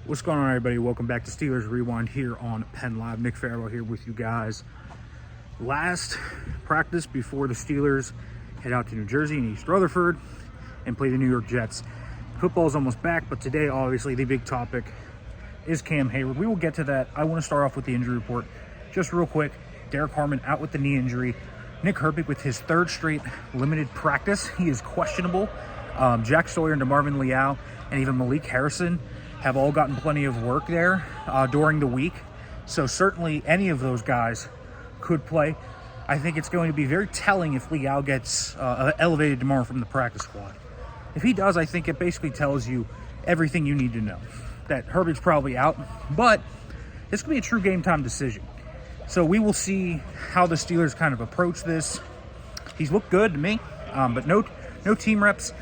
What's going on, everybody? Welcome back to Steelers Rewind here on Penn Live. Nick Farabaugh here with you guys. Last practice before the Steelers head out to New Jersey and East Rutherford and play the New York Jets. Football's almost back, but today, obviously, the big topic is Cam Heyward. We will get to that. I want to start off with the injury report. Just real quick, Derek Harmon out with the knee injury. Nick Herbig with his third straight limited practice. He is questionable. Jack Sawyer and DeMarvin Leal and even Malik Harrison have all gotten plenty of work there during the week. So certainly any of those guys could play. I think it's going to be very telling if Leal gets elevated tomorrow from the practice squad. If he does, I think it basically tells you everything you need to know. That Herbig's probably out, but this could be a true game time decision. So we will see how the Steelers kind of approach this. He's looked good to me, but no team reps.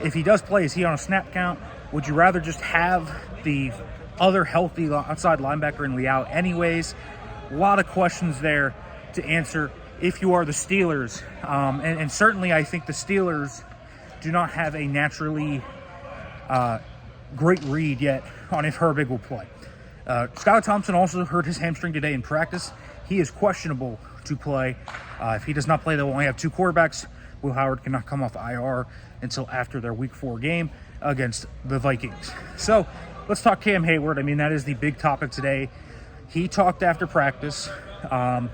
If he does play, is he on a snap count? Would you rather just have the other healthy outside linebacker in Leal anyways? A lot of questions there to answer if you are the Steelers. And certainly I think the Steelers do not have a naturally great read yet on if Herbig will play. Skylar Thompson also hurt his hamstring today in practice. He is questionable to play. If he does not play, they'll only have two quarterbacks. Will Howard cannot come off IR until after their Week 4 game against the Vikings. So let's talk Cam Heyward. I mean, that is the big topic today. He talked after practice and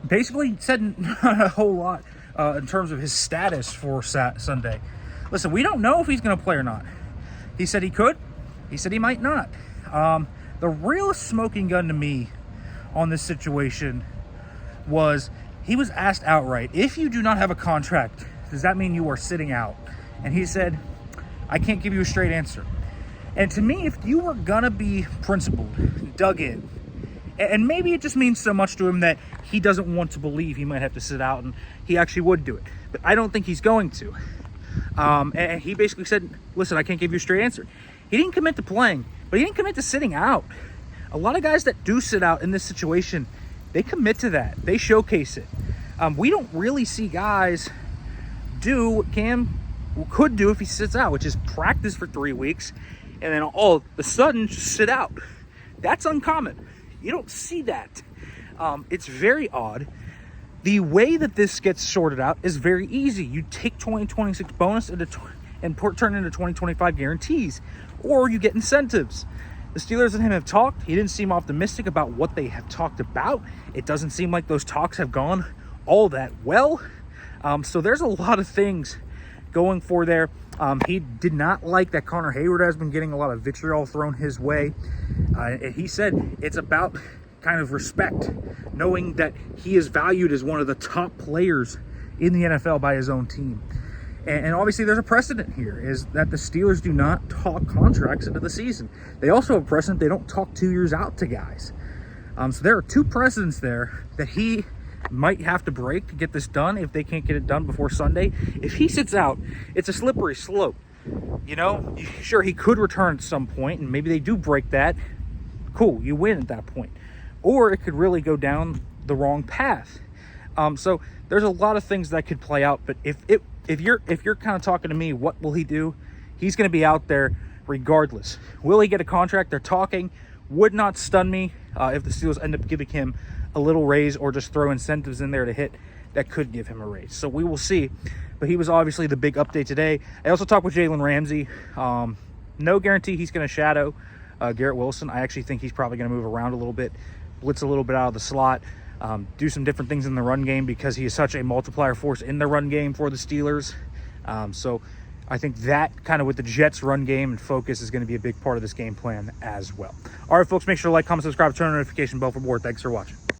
basically said not a whole lot in terms of his status for Sunday. Listen, we don't know if he's going to play or not. He said he could. He said he might not. The real smoking gun to me on this situation was he was asked outright, if you do not have a contract, does that mean you are sitting out? And he said, I can't give you a straight answer. And to me, if you were going to be principled, dug in, and maybe it just means so much to him that he doesn't want to believe he might have to sit out, and he actually would do it. But I don't think he's going to. And he basically said, listen, I can't give you a straight answer. He didn't commit to playing, but he didn't commit to sitting out. A lot of guys that do sit out in this situation, they commit to that. They showcase it. We don't really see guys do what Cam could do if he sits out, which is practice for 3 weeks and then all of a sudden just sit out. That's uncommon. You don't see that. It's very odd. The way that this gets sorted out is very easy. You take 2026 bonus and turn into 2025 guarantees, or you get incentives. The Steelers and him have talked. He didn't seem optimistic about what they have talked about. It doesn't seem like those talks have gone all that well. So there's a lot of things going for there. He did not like that Connor Heyward has been getting a lot of vitriol thrown his way. He said it's about kind of respect, knowing that he is valued as one of the top players in the NFL by his own team. And obviously there's a precedent here, is that the Steelers do not talk contracts into the season. They also have a precedent, they don't talk 2 years out to guys. So there are two precedents there that he might have to break to get this done if they can't get it done before Sunday. If he sits out, it's a slippery slope. You know, sure, he could return at some point, and maybe they do break that. Cool, you win at that point. Or it could really go down the wrong path. So there's a lot of things that could play out, but if you're kind of talking to me, what will he do? He's going to be out there regardless. Will he get a contract? They're talking. Would not stun me if the Steelers end up giving him a little raise or just throw incentives in there to hit that could give him a raise. So we will see. But he was obviously the big update today. I also talked with Jalen Ramsey. No guarantee he's going to shadow Garrett Wilson. I actually think he's probably going to move around a little bit, blitz a little bit out of the slot, do some different things in the run game because he is such a multiplier force in the run game for the Steelers. So I think that kind of with the Jets run game and focus is going to be a big part of this game plan as well. All right, folks, make sure to like, comment, subscribe, turn on the notification bell for more. Thanks for watching.